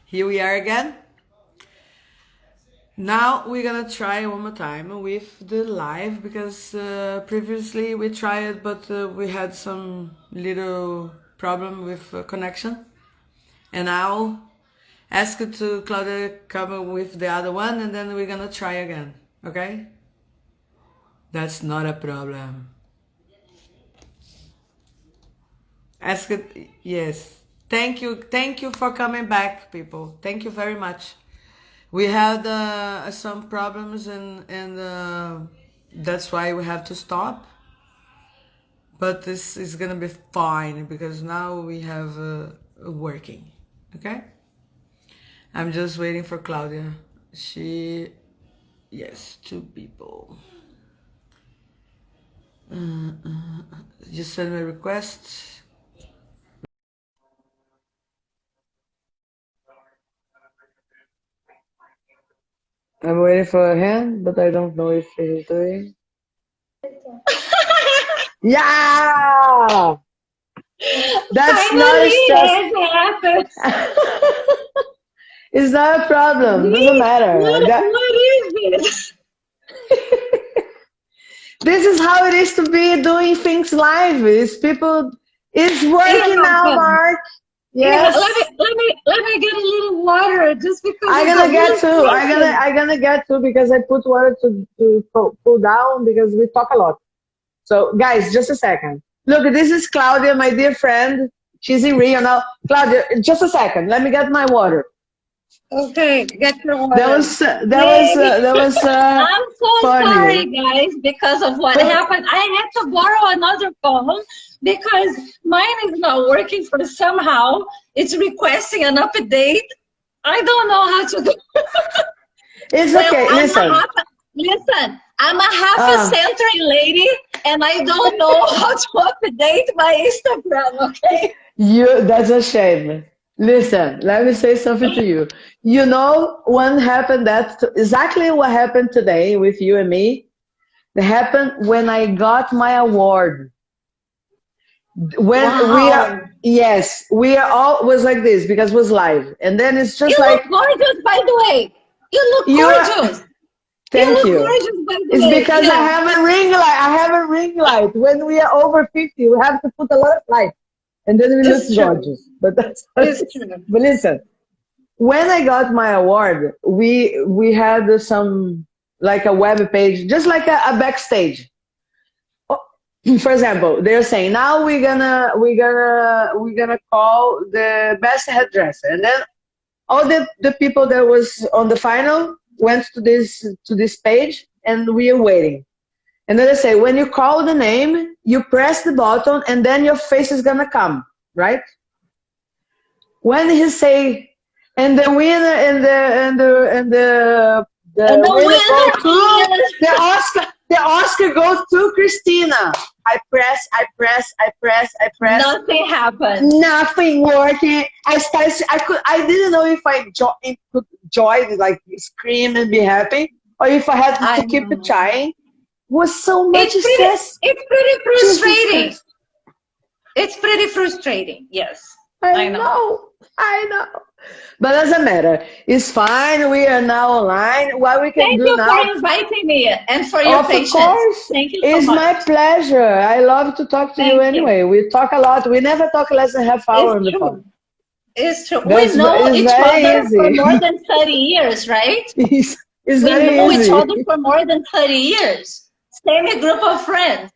Here we are again. Now we're gonna try one more time with the live because previously we tried, but we had some little problem with connection. And now ask it to Claudia come with the other one, and then we're gonna try again. Okay? That's not a problem. Ask it. Yes. Thank you. Thank you for coming back, people. Thank you very much. We had some problems and that's why we have to stop. But this is gonna be fine because now we have working. Okay? I'm just waiting for Claudia. Yes, two people. Just send me a request. I'm waiting for a hand, but I don't know if he's doing. Yeah! That's not a stress. It's not a problem. Doesn't matter. What is this? This is how it is to be doing things live. It's working now, Mark. Yes. Let me get a little water just because I'm gonna get to because I put water to cool down because we talk a lot. So guys, just a second. Look, this is Claudia, my dear friend. She's in Rio now. Claudia, just a second. Let me get my water. Okay, get your water. That was I'm so funny. sorry, guys, because of what happened. I had to borrow another phone because mine is not working for somehow. It's requesting an update. I don't know how to do it. It's okay. Listen, I'm a half-century lady, and I don't know how to update my Instagram, okay? That's a shame. Listen, let me say something to you. You know what happened exactly what happened today with you and me? It happened when I got my award. When we are all was like this because it was live. And then it's just you look gorgeous, by the way. You look gorgeous. Thank you. It's because I have a ring light. I have a ring light. When we are over 50, we have to put a lot of light. And then we look gorgeous. But that's true. But listen, when I got my award, we had some like a web page, just like a backstage. For example, they're saying now we're gonna call the best hairdresser, and then all the people that was on the final went to this page, and we are waiting. And then they say when you call the name, you press the button, and then your face is gonna come, right? When he say, and the winner and the winner goes to the Oscar goes to Cristina. I press. Nothing happened. Nothing working. I didn't know if I could join, like scream and be happy, or if I had to keep trying. Was so much stress. It's pretty frustrating. It's pretty frustrating. Yes, I know. But doesn't matter. It's fine. We are now online. What we can do now? Thank you for inviting me and for your patience. Of course. Thank you so much. It's my pleasure. I love to talk to you anyway. We talk a lot. We never talk less than half hour on the phone. It's true. We know each other for more than 30 years, right? We know each other for more than 30 years. Same group of friends.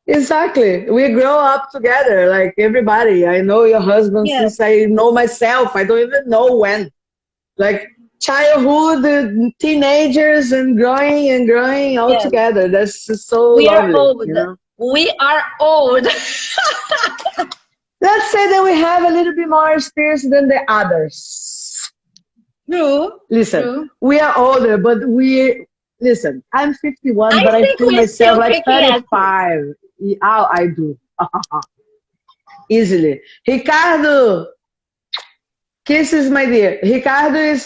Exactly. We grow up together, like everybody. I know your husband since I know myself. I don't even know when. Like childhood, teenagers, and growing all together. That's so lovely. Are old. You know? We are old. Let's say that we have a little bit more experience than the others. True. Listen, we are older, but listen, I'm 51, but I feel myself like 35. I do. Easily. Ricardo, kisses, my dear. Ricardo is,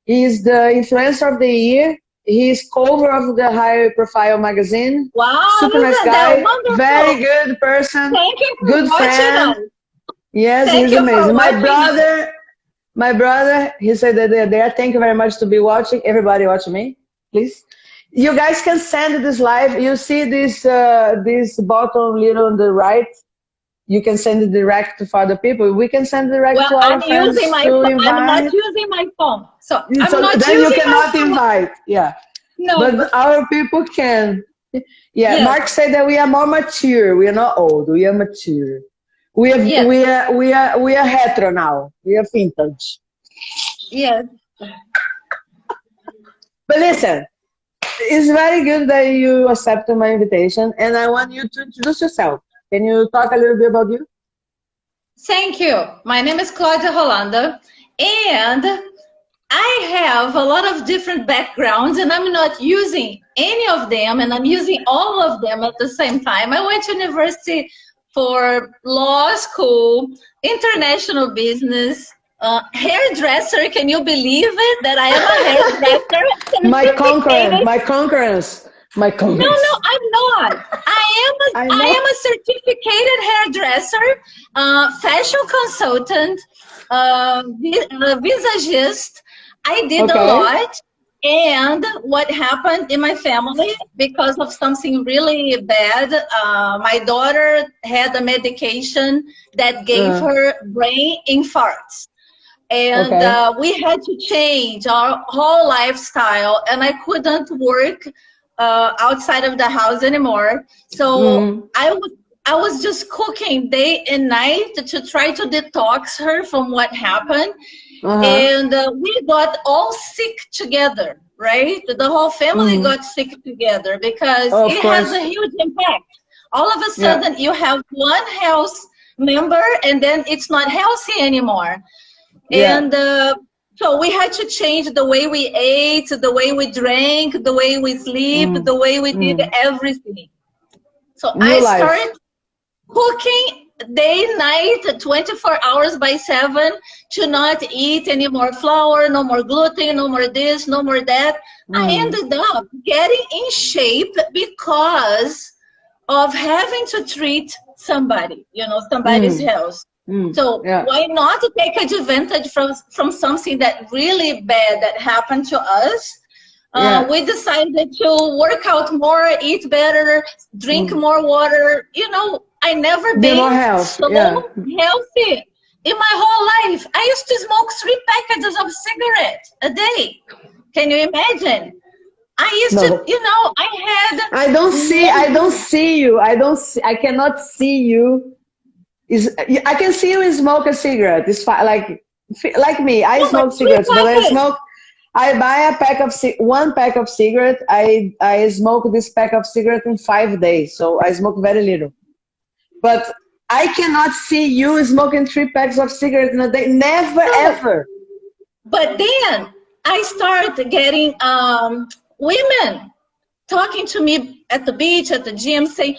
he's the influencer of the year. He's cover of the High Profile magazine. Wow. Super nice guy. Very good person. Thank you for good friend. Us. Yes, Thank he's you for amazing. watching us. My brother, he said that they're there. Thank you very much to be watching. Everybody watch me, please. You guys can send this live. You see this button little on the right. You can send it direct to other people. We can send direct Well, to our friends to I'm not invite. using my phone. So I'm So not then you using my cannot phone. invite. Yeah, No. but our people can. Yeah, Yes. Mark said that we are more mature. We are not old. We are mature. Yes. We are hetero now. We are vintage. Yes. But listen, it's very good that you accepted my invitation, and I want you to introduce yourself. Can you talk a little bit about you? Thank you. My name is Claudia Holanda, and I have a lot of different backgrounds, and I'm not using any of them, and I'm using all of them at the same time. I went to university for law school, international business, hairdresser. Can you believe it that I am a hairdresser, certificated? My concurrence, my No, no, concurrence. I'm not. I I am know. a certificated hairdresser, fashion consultant, visagist. I did a Okay. lot. And what happened in my family, because of something really bad, my daughter had a medication that gave Uh, her brain infarcts. And okay. we had to change our whole lifestyle, and I couldn't work outside of the house anymore. So Mm. I was just cooking day and night to try to detox her from what happened. Uh-huh. And we got all sick together, right? The whole family Mm. got sick together because Oh, of it has a course. huge impact. All of a Yeah. sudden, you have one house member, and then it's not healthy anymore. Yeah. And so we had to change the way we ate, the way we drank, the way we sleep, Mm. the way we did Mm. everything. So New I life. started cooking day, night, 24 hours by 7 to not eat any more flour, no more gluten, no more this, no more that. I Mm. ended up getting in shape because of having to treat somebody, somebody's Mm. health. Mm. So Yeah. why not take advantage from something that really bad that happened to us? Yeah. We decided to work out more, eat better, drink Mm. more water. I never Be more been health. so Yeah. healthy in my whole life. I used to smoke 3 packages of cigarettes a day. Can you imagine? I used to, No. I had I don't see. no I don't good. see you. I don't. See, I cannot see you. Is I can see you smoke a cigarette. It's fine. Like me. I No, but smoke three cigarettes, but I packets. smoke. I buy a pack of one pack of cigarette. I smoke this pack of cigarette in 5 days. So I smoke very little. But I cannot see you smoking 3 packs of cigarette in a day. Never No, ever. but then I started getting women talking to me at the beach, at the gym, saying,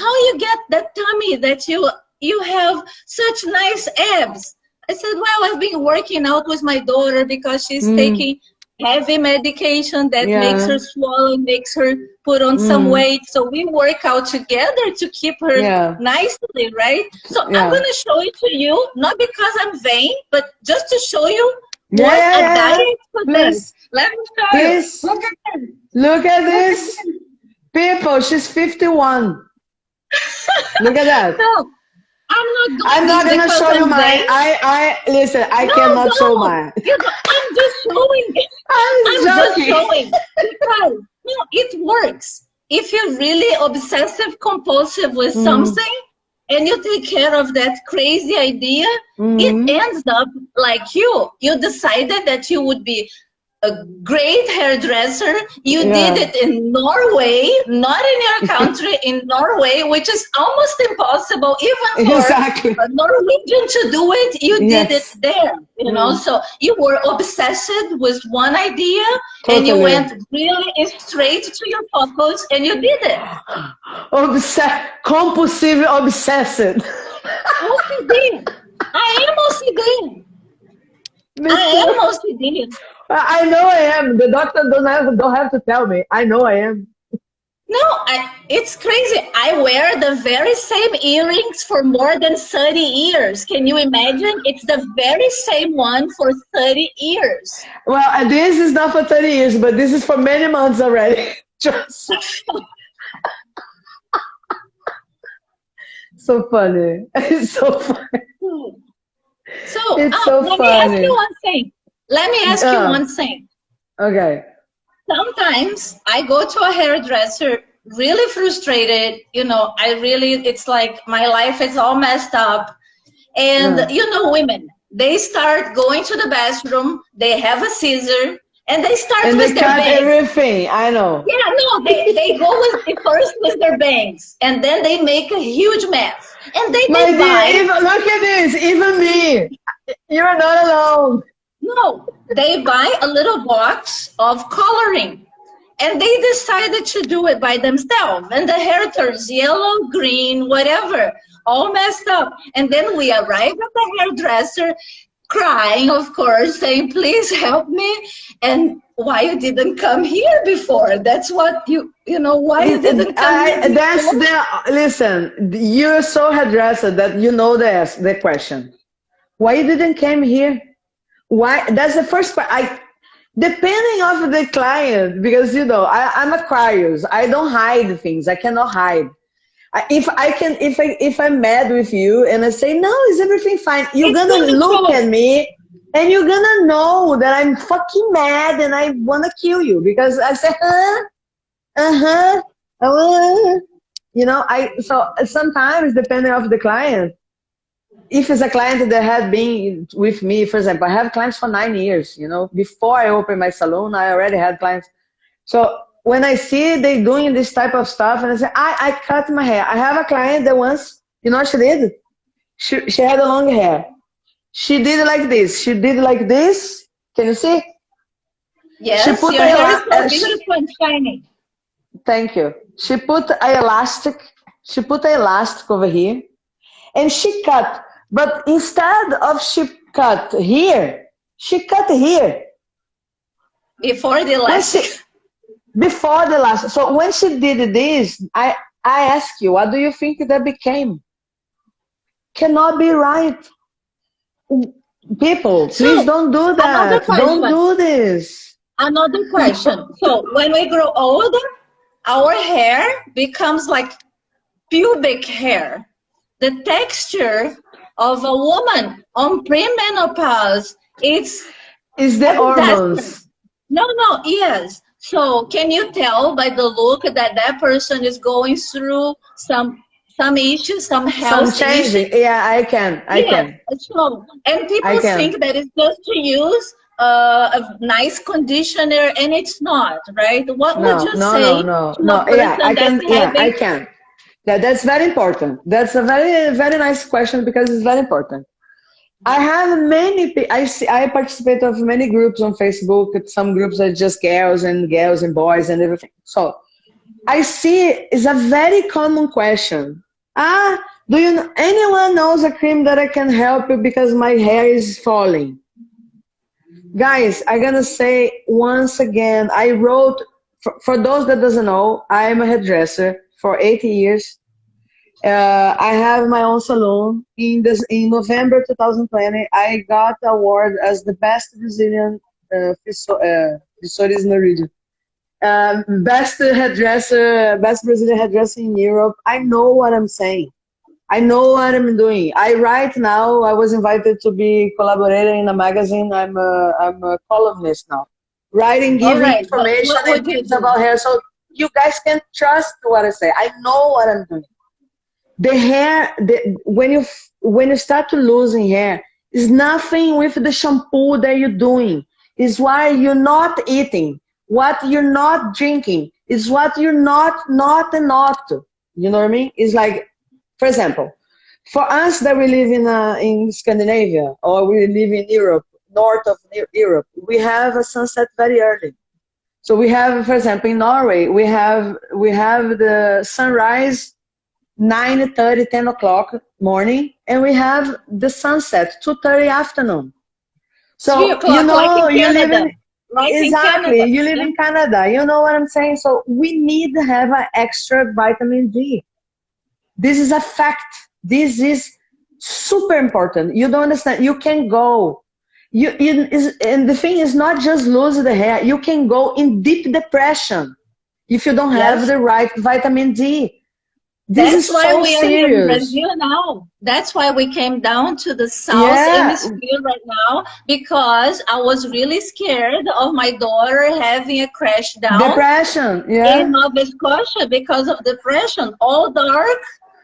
"How you get that tummy that you have such nice abs?" I said, "Well, I've been working out with my daughter because she's Mm, taking heavy medication that makes yeah. her swollen, makes her put on some Mm, weight. So we work out together to keep her yeah. nicely, right? So I'm Yeah. gonna show it to you, not because I'm vain, but just to show you Yeah. what Yeah. a Yeah. Yeah. diet does. Please. Let me show you. Please. Look at this. Look at Look at this. this. People, she's 51. Look at that. No, I'm not I'm doing not this gonna because show you I'm mine. vain. I listen. I No, cannot show don't. mine. I'm just showing. I'm I'm just joking. showing because it works. If you're really obsessive compulsive with Mm, something and you take care of that crazy idea, it mm, ends up like you. You decided that you would be a great hairdresser. You did yeah. it in Norway, not in your country, in Norway, which is almost impossible, even for Exactly. a Norwegian to do it. You did it Yes. there, Mm, So you were obsessed with one idea and you totally. went really straight to your focus and you did it. Compulsive obsessed. OCD. I am OCD. Me I too. am OCD. I know I am. The doctor don't have to tell me. I know I am. No, it's crazy. I wear the very same earrings for more than 30 years. Can you imagine? It's the very same one for 30 years. Well, this is not for 30 years, but this is for many months already. Just so funny. It's so funny. So, It's so let me ask you funny. one thing. Let me ask you one thing. Okay. Sometimes I go to a hairdresser really frustrated. It's like my life is all messed up. And, Yeah. women, they start going to the bathroom, they have a scissor, and they start And they with their cut bangs. everything. I know. Yeah, no, they go first with their bangs, and then they make a huge mess. And My they dear, buy, even look at this. Even me. You're not alone. no, they buy a little box of coloring. And they decided to do it by themselves. And the hair turns yellow, green, whatever, all messed up. And then we arrive at the hairdresser, crying, of course, saying, please help me. And why you didn't come here before? That's what why you didn't come here That's before? listen, you're so hairdresser that you know the question. Why you didn't came here? Why? That's the first part. Depending of the client, because I'm Aquarius. I don't hide things. I cannot hide. If I'm mad with you and I say no, is everything fine? You're It's gonna not the look at truth. me and you're gonna know that I'm fucking mad and I wanna kill you because I say uh-huh, so sometimes depending of the client, if it's a client that had been with me, for example, I have clients for 9 years, before I opened my salon, I already had clients. So when I see they doing this type of stuff and I say, I cut my hair. I have a client that once, what she did? She had a long hair. She did it like this. She did it like this. Can you see? She Yes, put your a hair is so she, beautiful and shiny. thank you. She put a elastic. She put a elastic over here, and she cut. But instead of she cut here, she cut here. Before the When elastic. she before the last, so when she did this, I ask you, what do you think that became? Cannot be right. People, please So, don't do another that. Don't question. do this. Another question. So, when we grow older, our hair becomes like pubic hair. The texture of a woman on premenopause, it's It's a the disaster. hormones. No, yes. So can you tell by the look that that person is going through some issues, some Some health issues? changing. Yeah, I can. I Yes. can. So, and I people can. think that it's just to use a nice conditioner, and it's not, right? What would No, you no, no, say no, to a no. Yeah, I person that's can. Yeah, I having can. That's very important. That's a very, very nice question because it's very important. I have I see, I participate of many groups on Facebook. Some groups are just girls and boys and everything. So I see it's a very common question. Do anyone knows a cream that I can help you because my hair is falling? Guys, I'm gonna say once again, I wrote, for those that doesn't know, I'm a hairdresser for 80 years. I have my own salon. In November 2020, I got award as the best Brazilian fissures in the region. Best Brazilian hairdresser in Europe. I know what I'm saying. I know what I'm doing. I write now. I was invited to be collaborator in a magazine. I'm a columnist now, writing, all giving right, information what and would you tips do? about hair. So you guys can trust what I say. I know what I'm doing. The hair, when you start to losing hair, is nothing with the shampoo that you're doing. It's why you're not eating, what you're not drinking. It's what you're not. You know what I mean? It's like, for example, for us that we live in Scandinavia or we live in Europe, north of Europe, we have a sunset very early. So we have, for example, in Norway, we have the sunrise 9:30, 10 o'clock morning, and we have the sunset 2:30 afternoon. Three So o'clock, like in you live in Canada. right in exactly. Canada. You live Yeah. in Canada. You know what I'm saying? So we need to have an extra vitamin D. This is a fact. This is super important. You don't understand. You can go. And the thing is not just lose the hair. You can go in deep depression if you don't have Yes. the right vitamin D. This That's is why so we are here in serious. Brazil now. That's why we came down to the south Yeah, hemisphere right now, because I was really scared of my daughter having a crash down depression. in Yeah, Nova Scotia because of depression. All dark,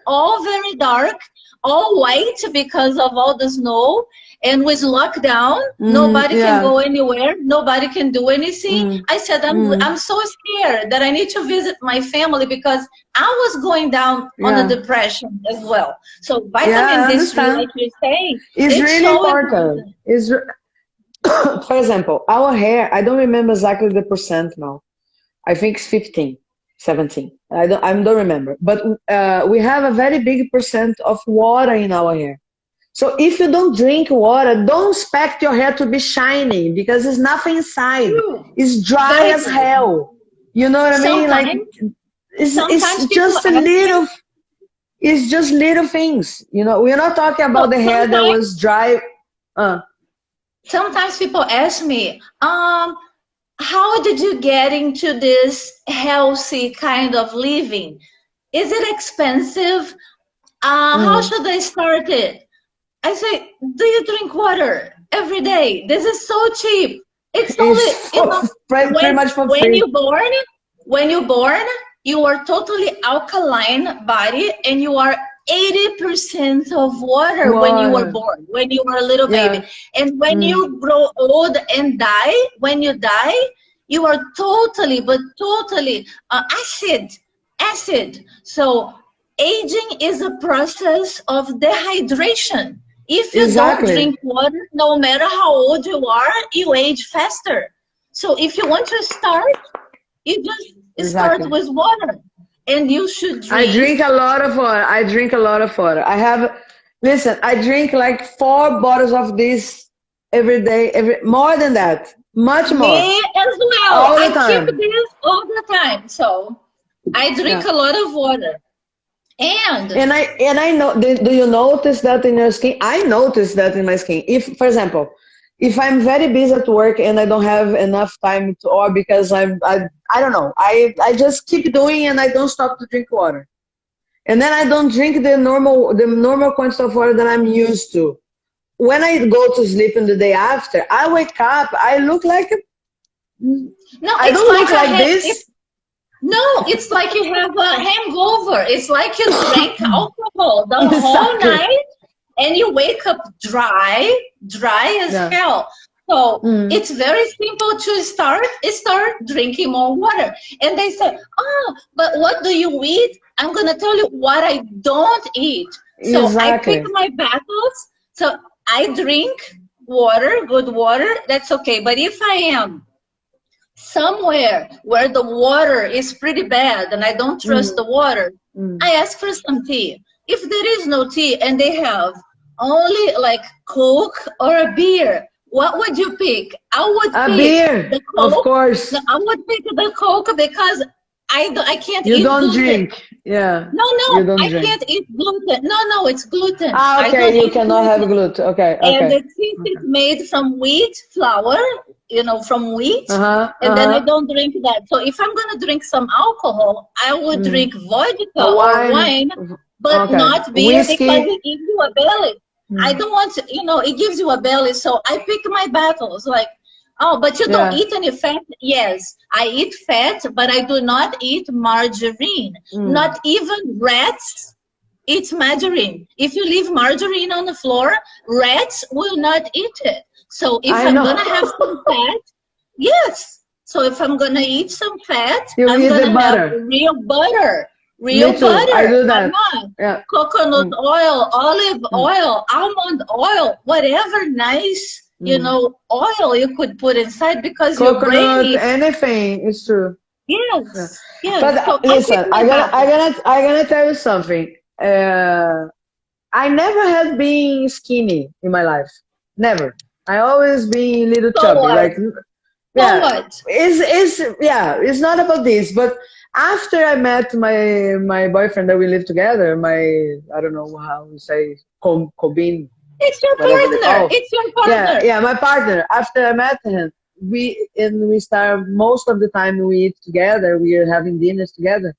all very dark, all white because of all the snow. And with lockdown, nobody can yeah. go anywhere, nobody can do anything. Mm, I said, mm, I'm so scared that I need to visit my family because I was going down on a yeah, depression as well. So yeah. vitamin I D3, like understand. you're saying, It's it's really so important. important. For example, our hair. I don't remember exactly the percent now. I think it's 15, 17. I don't remember. But we have a very big percent of water in our hair. So if you don't drink water, don't expect your hair to be shiny because there's nothing inside. True. It's dry Very as true. hell. You know what I mean? Like Sometimes, it's sometimes people just a ask me, little. It's just little things. You know, we're not talking about no, the hair that was dry. Uh, sometimes people ask me, how did you get into this healthy kind of living? Is it expensive? How mm. should I start it? I say, do you drink water every day? This is so cheap. It's only, It's pretty much for when free. you born, you are totally alkaline body and you are 80% of water when you were Water. born, when you were a little baby. Yeah. And when Mm. you grow old and die, when you die, you are totally, but totally acid. So aging is a process of dehydration. If you don't Exactly. drink water, no matter how old you are, you age faster. So if you want to start, you just start Exactly. with water. And you should I drink. drink a lot of water. I drink a lot of water. Listen, I drink like 4 bottles of this every day, more than that, much more, Me as well. all the I keep time. this all the time. So I drink Yeah. a lot of water. And And I know, do you notice that in your skin? I notice that in my skin. If, for example, if I'm very busy at work and I don't have enough time to, or because I don't know, I just keep doing and I don't stop to drink water. And then I don't drink the normal quantity of water that I'm used to. When I go to sleep in the day after, I wake up, no, I it's don't like look like this. no, it's like you have a hangover. It's like you drank alcohol the whole Exactly. night and you wake up dry as Yeah. hell. So Mm. it's very simple to start drinking more water. And they say, oh, but what do you eat? I'm gonna tell you what I don't eat. So I pick Exactly. my battles. So I drink water, good water, that's okay. But if I am somewhere where the water is pretty bad and I don't trust Mm. the water, Mm. I ask for some tea. If there is no tea and they have only like Coke or a beer, what would you pick? I would A pick beer, the of Coke. No, course. I would pick the Coke because I can't You eat don't gluten. drink. Yeah. No, You no, don't I drink. can't eat gluten. No, it's gluten. Ah, I okay. don't You eat cannot have gluten. gluten. Okay. And Okay. the cheese is made from wheat flour, from wheat, Uh-huh. and then I Uh-huh. don't drink that. So if I'm gonna drink some alcohol, I would Mm. drink vodka A or wine. wine, but Okay. not beer because Whiskey. it gives you a belly. I Mm. don't want to, it gives you a belly. So I pick my battles like, oh, but you don't Yeah. eat any fat? Yes, I eat fat, but I do not eat margarine. Mm. Not even rats eat margarine. If you leave margarine on the floor, rats will not eat it. So if I I'm know. gonna have some fat, yes. So if I'm gonna eat some fat, You I'm eat the gonna have butter. real butter. Me Real too. I butter. do I'm that. not. Yeah. Coconut Mm. oil, olive Mm. oil, almond oil, whatever nice, Mm. oil you could put inside because your brain Coconut, needs. anything. It's true. Yeah. Yes, yes. But So I pick listen, my I gotta, I battle. gotta, I gotta tell you something. I never had been skinny in my life. Never. I always been a little So chubby. what? Like So Yeah, what? it's not about this, but after I met my boyfriend that we live together, my, I don't know how you say, Cobin, It's your whatever they partner. call. It's your Yeah, partner. yeah, my partner. After I met him, we start most of the time we eat together. We are having dinners together.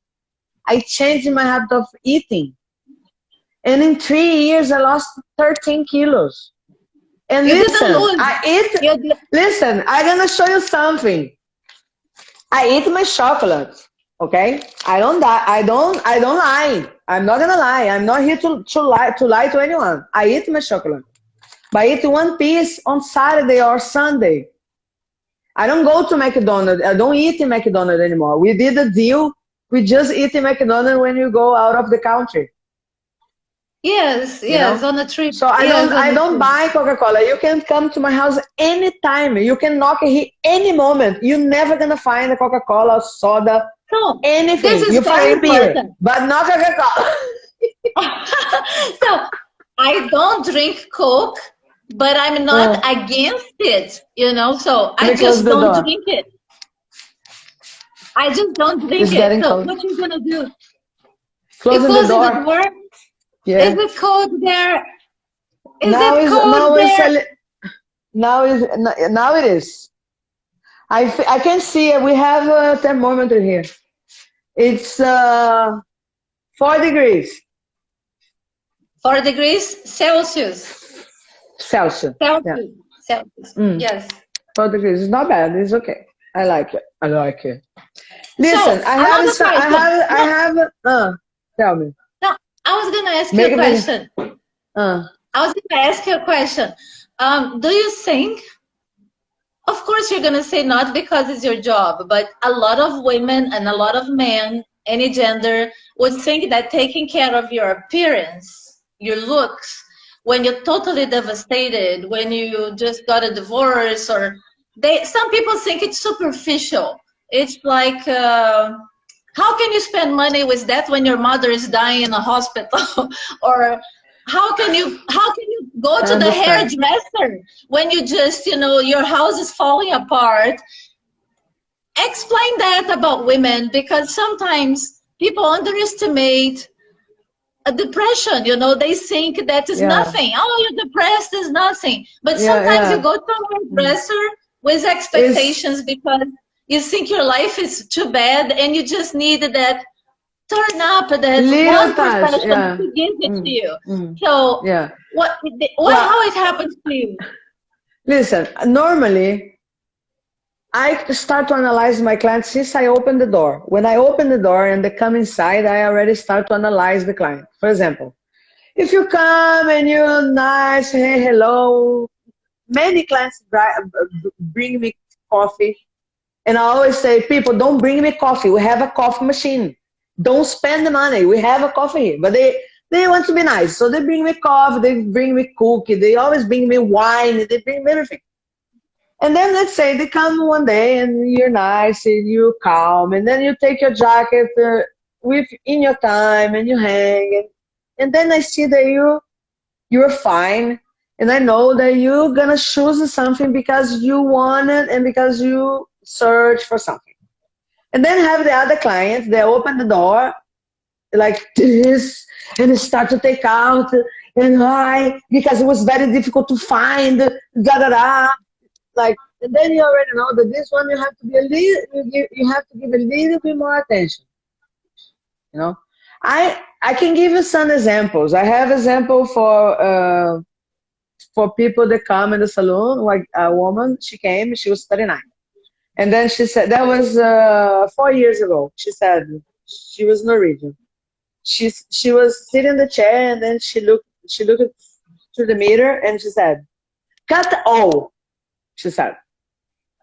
I changed my habit of eating, and in 3 years I lost 13 kilos. And You didn't listen, lose. I eat. You did, Listen, I'm gonna show you something. I eat my chocolate. Okay, I don't die. I don't lie. I'm not gonna lie. I'm not here to lie to anyone. I eat my chocolate. But I eat one piece on Saturday or Sunday. I don't go to McDonald's. I don't eat in McDonald's anymore. We did a deal. We just eat in McDonald's when you go out of the country. yes, You know. yes, on a trip. So I Yes, don't on I a don't trip. buy Coca-Cola. You can come to my house anytime. You can knock here any moment. You're never gonna find a Coca-Cola, soda, So this anything. is You very find beer, important. but not Coca-Cola. So I don't drink Coke, but I'm not Uh, against it, you know. So Let I me close just the don't door. drink it. I just don't drink It's it. getting So cold. what you gonna do? You Closing the closing the door. door? Is Yeah. it cold there? Is Now it is cold now is there? now it is. I can see it. We have a thermometer here. It's 4 degrees 4 degrees Celsius. Celsius. Yeah. Celsius. Celsius. Mm, Yes. 4 degrees. It's not bad. It's okay. I like it. I like it. Listen, So another question. I No, have, tell me. no. I was gonna ask you a Make me, question. uh, I was gonna ask you a question. Do you think? Of course, you're gonna say not because it's your job, but a lot of women and a lot of men, any gender, would think that taking care of your appearance, your looks, when you're totally devastated, when you just got a divorce, or some people think it's superficial. It's like, how can you spend money with that when your mother is dying in a hospital? Or how can you go I to the understand. hairdresser when you just, your house is falling apart? Explain that about women, because sometimes people underestimate a depression. They think that is Yeah, nothing. Oh, you're depressed is nothing. But yeah, sometimes you yeah. go to a Mm. hairdresser with It's, expectations because you think your life is too bad and you just need that turn up, that little one touch, professional yeah. to give it to Mm, you. mm, So yeah. what Well, how it happens to you? listen, normally I start to analyze my clients since I open the door. When I open the door and they come inside, I already start to analyze the client. For example, if you come and you're nice, hey, hello, many clients bring me coffee. And I always say, people, don't bring me coffee. We have a coffee machine. Don't spend the money. We have a coffee here. But they want to be nice. So they bring me coffee. They bring me cookie. They always bring me wine. They bring me everything. And then let's say they come one day and you're nice and you're calm. And then you take your jacket with in your time and you hang. And then I see that you're fine. And I know that you're going to choose something because you want it and because you search for something. And then have the other clients, they open the door like this and start to take out and I, because it was very difficult to find, da da da. Like, and then you already know that this one you have to be you have to give a little bit more attention. You know, I can give you some examples. I have example for people that come in the salon. Like a woman, she came, she was 39. And then she said, that was 4 years ago. She said, she was Norwegian. She was sitting in the chair and then she looked through the mirror and she said, cut all, she said.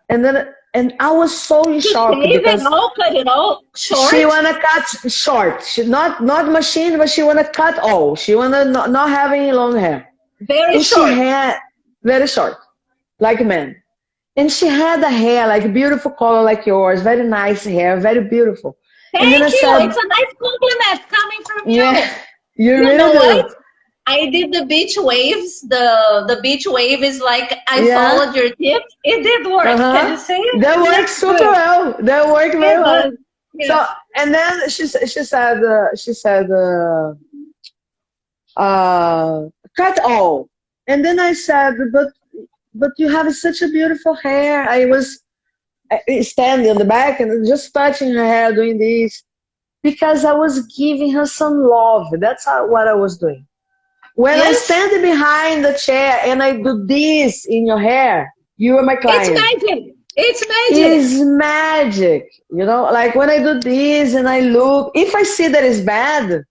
And I was so in To shock shave it because all, cut it all she short? wanna cut short. She not machine, but she wanna cut all. She wanna not have any long hair. Very And she short. had very short, like men. And she had a hair like beautiful color like yours, very nice hair, very beautiful. And then I Thank you. said, It's a nice compliment coming from yeah, you. you You really know what? do. I did the beach waves. The beach wave is like I Yeah. followed your tips. It did work. Can you say it? That It works looks super good. well. That worked very It well. does. So, Yes. and then she said, cut all. And then I said, but you have such a beautiful hair. I was standing on the back and just touching her hair, doing this because I was giving her some love. That's what I was doing. When I Yes. stand behind the chair and I do this in your hair, you are my It's client. magic. It's magic. Is magic. Like when I do this and I look, if I see that it's bad,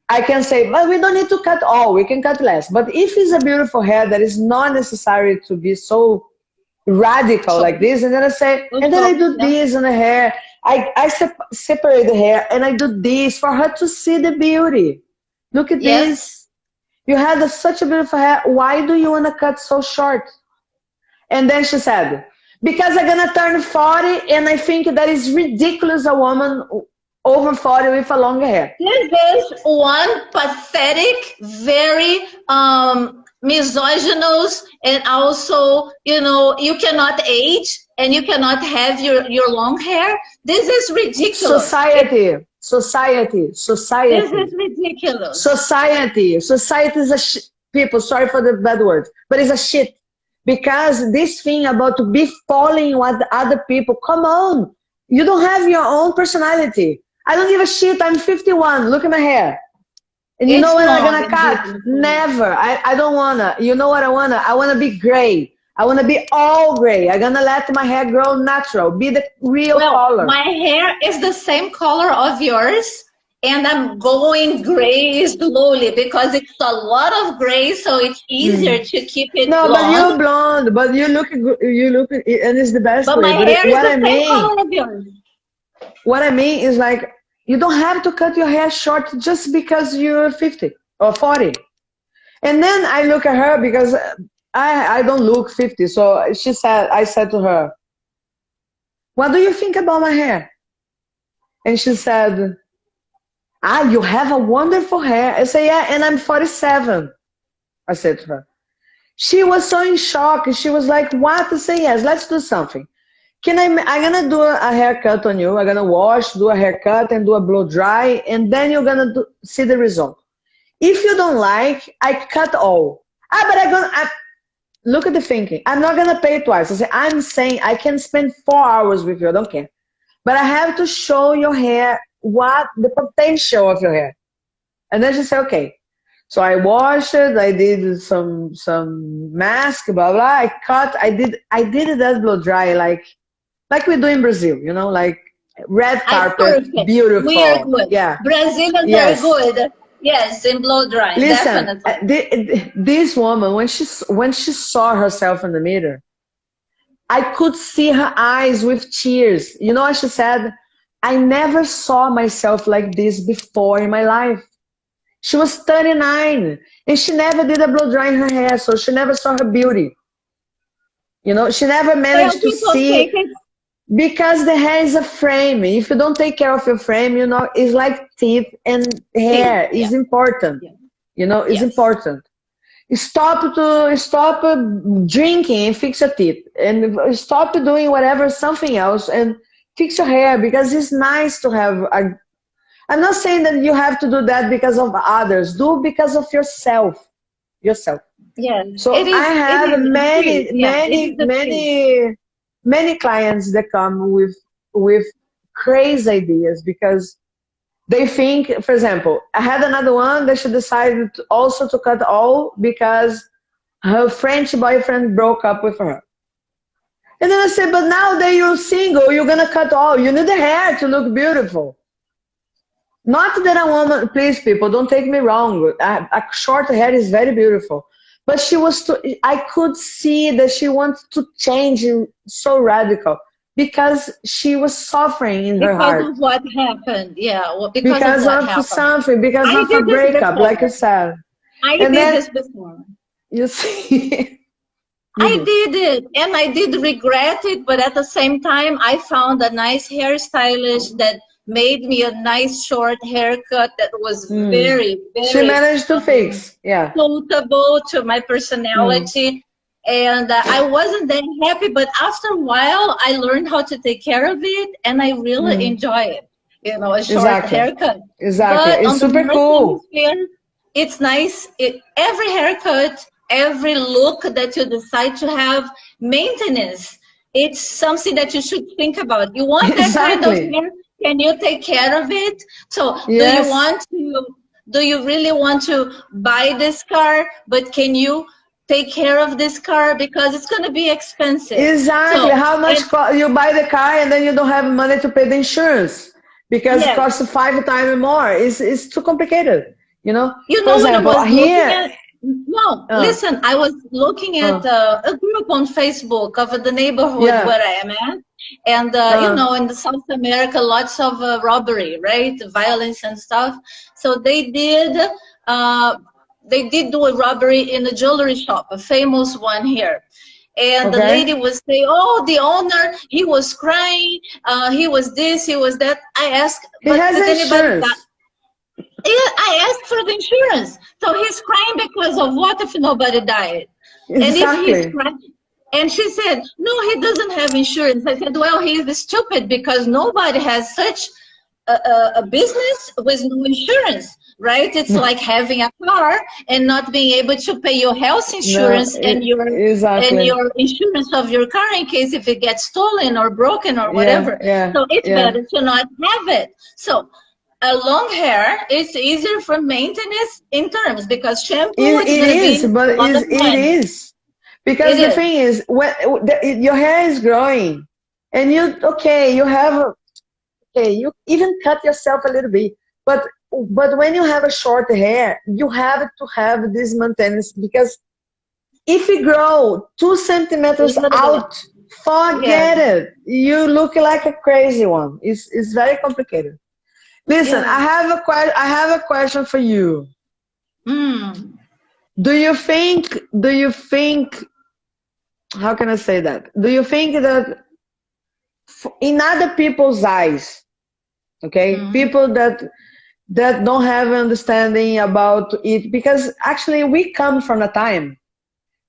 I can say, but we don't need to cut all, we can cut less. But if it's a beautiful hair that is not necessary to be so radical So, like this, and then I say, and then I so, do yeah. this on the hair, I separate the hair and I do this for her to see the beauty. Look at Yes. this. You had such a beautiful hair. Why do you want to cut so short? And then she said, because I'm going to turn 40 and I think that is ridiculous a woman over 40 with a longer hair. This is one pathetic, very misogynous, and also, you cannot age and you cannot have your long hair. This is ridiculous. Society. This is ridiculous. Society is people, sorry for the bad word, but it's a shit. Because this thing about to be following what other people, come on, you don't have your own personality. I don't give a shit. I'm 51. Look at my hair. And you It's know when I'm not gonna cut? ridiculous. Never. I don't wanna. You know what I wanna? I wanna be gray. I wanna be all gray. I'm gonna let my hair grow natural. Be the real Well, color. my hair is the same color of yours, and I'm going gray slowly because it's a lot of gray, so it's easier to keep it No, but blonde. you're blonde. But you look good. You look, and it's the best But way. my But hair is the same color of yours. what I mean is like you don't have to cut your hair short just because you're 50 or 40. And then I look at her because I don't look 50. So I said to her, what do you think about my hair? And she said, you have a wonderful hair. I said, yeah, and I'm 47. I said to her. She was so in shock. She was like, what? I say, yes, let's do something. I'm gonna do a haircut on you. I'm gonna wash, do a haircut, and do a blow dry, and then you're gonna see the result. If you don't like, I cut all. But look at the thinking. I'm not gonna pay twice. I'm saying I can spend 4 hours with you. I don't care. But I have to show your hair what the potential of your hair. And then she said, okay. So I washed it. I did some mask, blah blah. I cut. I did that blow dry like we do in Brazil, like red carpet, Perfect. beautiful. We are good. Yeah. Brazilians Yes. are good. Yes, in blow drying, Listen, definitely. this woman, when she saw herself in the mirror, I could see her eyes with tears. You know what she said? I never saw myself like this before in my life. She was 39 and she never did a blow dry in her hair, so she never saw her beauty. She never managed to People see. take it. Because the hair is a frame. If you don't take care of your frame, it's like teeth and hair is important. It's important. Stop drinking and fix your teeth, and stop doing something else and fix your hair because it's nice to have a. I'm not saying that you have to do that because of others. Do because of yourself. Yourself. Yes. So I have many clients that come with crazy ideas because they think, for example, I had another one that she decided also to cut all because her French boyfriend broke up with her. And then I said, but now that you're single, you're going to cut all. You need the hair to look beautiful. Not that a woman, please people, don't take me wrong. A short hair is very beautiful. But I could see that she wants to change so radical because she was suffering in her heart. Because of what happened, yeah. Well, because of something, because of a breakup, like you said. I did this before. You see? I did it, and I did regret it, but at the same time, I found a nice hairstylist that made me a nice short haircut that was very, She very managed to fix. Yeah. suitable to my Mm. personality. And I wasn't that happy, but after a while, I learned how to take care of it, and I really Mm. enjoy it. You know, a short Exactly. haircut. Exactly. But It's on the super North cool. Hemisphere, it's nice. Every haircut, every look that you decide to have, maintenance. It's something that you should think about. You want that kind of Exactly. hair? Can you take care of it? So, Yes. do you really want to buy this car, but can you take care of this car because it's going to be expensive? Exactly. So, How much and you buy the car and then you don't have money to pay the insurance because it yes, costs 5 times more. It's too complicated. You know. you For know what I example, was looking here. at? No, Uh, listen, I was looking at uh, a group on Facebook of the neighborhood yeah. where I am at. And, you Uh, know, in the South America, lots of robbery, right? Violence and stuff. So uh, they did do a robbery in a jewelry shop, a famous one here. And the lady okay. was saying, "Oh, the owner, he was crying. He was this, he was that." I asked, He "But has did anybody die?" insurance. Yeah, I asked for the insurance. So he's crying because of what if nobody died? And if he's Exactly. crying, and she said, no, he doesn't have insurance. I said, well, he's stupid because nobody has such a business with no insurance, right? It's like having a car and not being able to pay your health No, insurance and exactly. your insurance of your car in case if it gets stolen or broken or Yeah, whatever. yeah, So it's yeah. better to not have it. So a long hair is easier for maintenance in terms because shampoo it's It going to is, be but a lot of it money. is It because the is. thing is, when your hair is growing, and you have you even cut yourself a little bit, but when you have a short hair, you have to have this maintenance because if you grow 2 centimeters Literally. out, Yeah. forget it. You look like a crazy one. It's very complicated. Listen, Yeah. I have a question for you. Mm. Do you think, how can I say that? Do you think that in other people's eyes, okay, Mm. people that don't have understanding about it, because actually we come from a time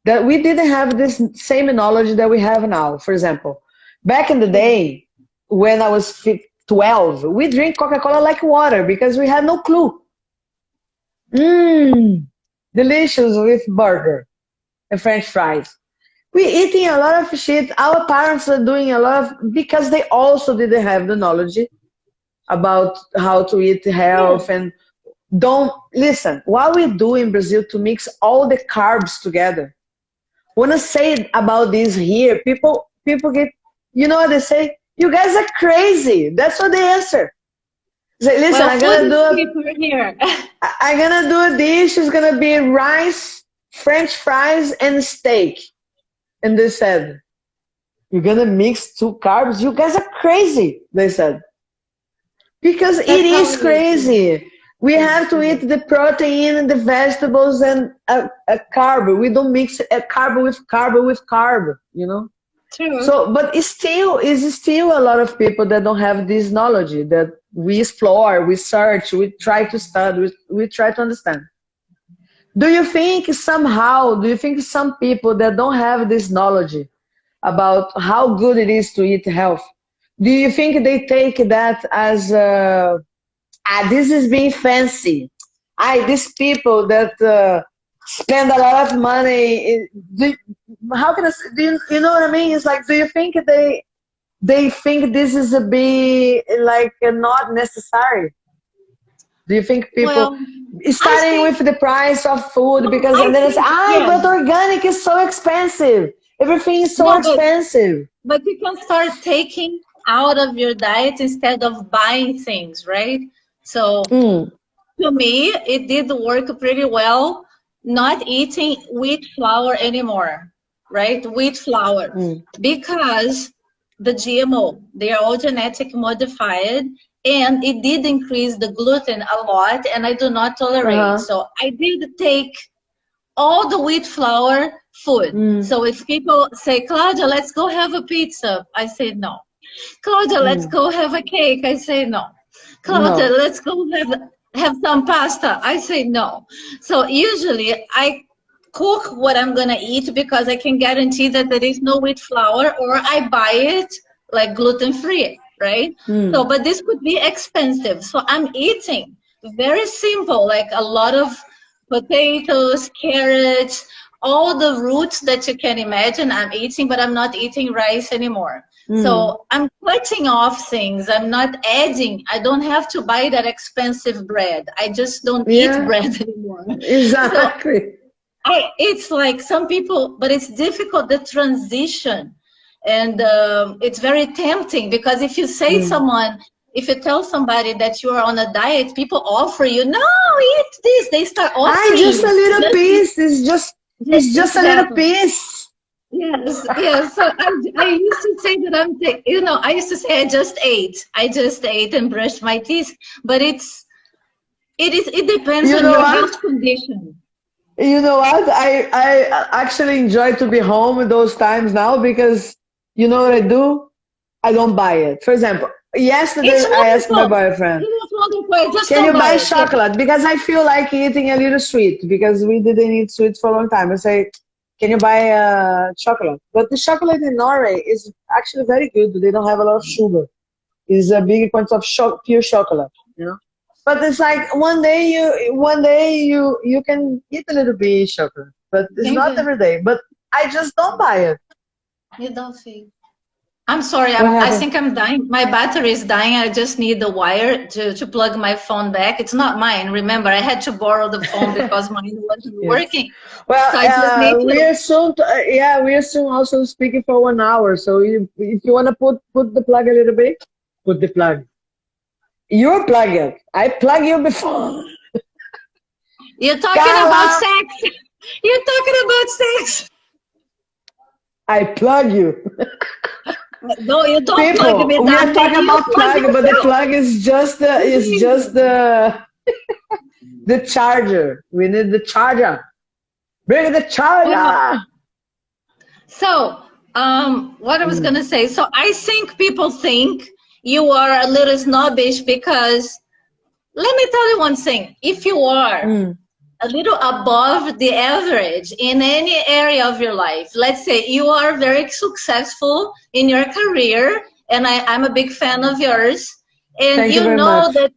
that we didn't have this same knowledge that we have now. For example, back in the Yeah. day when I was 12, we drink Coca-Cola like water because we had no clue. Mmm, delicious with burger and French fries. We eating a lot of shit. Our parents are doing a lot of because they also didn't have the knowledge about how to eat Yeah. health and don't listen. What we do in Brazil to mix all the carbs together. When I say about this here, people get, you know what they say? You guys are crazy. That's what they answer. Say, listen, Well, food is cheaper here. I'm gonna do a dish. It's gonna be rice, French fries, and steak. And they said, you're gonna mix two carbs? You guys are crazy, they said. Because it That's how is it is here. crazy. We It have to eat is. the protein, the vegetables, and a carb. We don't mix a carb with carb with carb, you know? True. So, but it's still a lot of people that don't have this knowledge that we explore, we search, we try to study, we try to understand. Do you think some people that don't have this knowledge about how good it is to eat health, do you think they take that as this is being fancy? These people that spend a lot of money. How can I say, you know what I mean? It's like, do you think they think this is a be like not necessary? Do you think people Well, I starting think with the price of food no, because I and then it's think yes. but organic is so expensive. Everything is so No, expensive. but you can start taking out of your diet instead of buying things, right? So Mm, to me, it did work pretty well not eating wheat flour anymore, right? Wheat flour. mm, Because the GMO, they are all genetic modified, and it did increase the gluten a lot, and I do not tolerate. uh-huh, So I did take all the wheat flour food. mm, So if people say, Claudia, let's go have a pizza, I say no. Claudia, let's mm. go have a cake, I say no. Claudia, No. let's go have some pasta. I say no. So usually I cook what I'm gonna eat because I can guarantee that there is no wheat flour, or I buy it like gluten free, right? So, Mm. but this could be expensive. So I'm eating very simple, like a lot of potatoes, carrots, all the roots that you can imagine I'm eating, but I'm not eating rice anymore. Mm. So I'm cutting off things. I'm not adding. I don't have to buy that expensive bread. I just don't eat Yeah, bread anymore. So exactly. it's like some people, but it's difficult the transition, and it's very tempting because if you say Mm. someone, if you tell somebody that you are on a diet, people offer you, no, eat this. They start Ah, offering just a you. little piece. It's just a little Exactly. piece. Yes, yes. So I used to say that I used to say I just ate and brushed my teeth, but it depends You on know your what? health condition. You know what? I actually enjoy to be home those times now because you know what I do? I don't buy it. For example, It's yesterday I asked my wonderful. boyfriend, It is wonderful. I just can don't you buy buy it. Yes. chocolate? Because I feel like eating a little sweet because we didn't eat sweets for a long time. I say, can you buy chocolate? But the chocolate in Norway is actually very good. They don't have a lot of sugar. It's a big quantity of pure chocolate, you know. But it's like one day you can eat a little bit of chocolate, but it's not Maybe every day. But I just don't buy it. you don't feel. I'm sorry. What I happened? think I'm dying. My battery is dying. I just need the wire to plug my phone back. It's not mine. Remember, I had to borrow the phone because mine wasn't Yes. working. Well, So I just need we to. are soon. Yeah, we are soon also speaking for 1 hour. So if you wanna put the plug a little bit, put the plug. You plug it. I plug you before. You're talking about Carla, sex. You're talking about sex. I plug you. No, you don't plug People, me, we are darling. talking You about plug plug, but the yourself. plug is just Jesus. the charger. We need the charger. Bring the Well, charger. so, what I was Mm, gonna say. So I think people think you are a little snobbish because let me tell you one thing. If you are mm, a little above the average in any area of your life, let's say you are very successful in your career, and I'm a big fan of yours, and thank you you very know much. that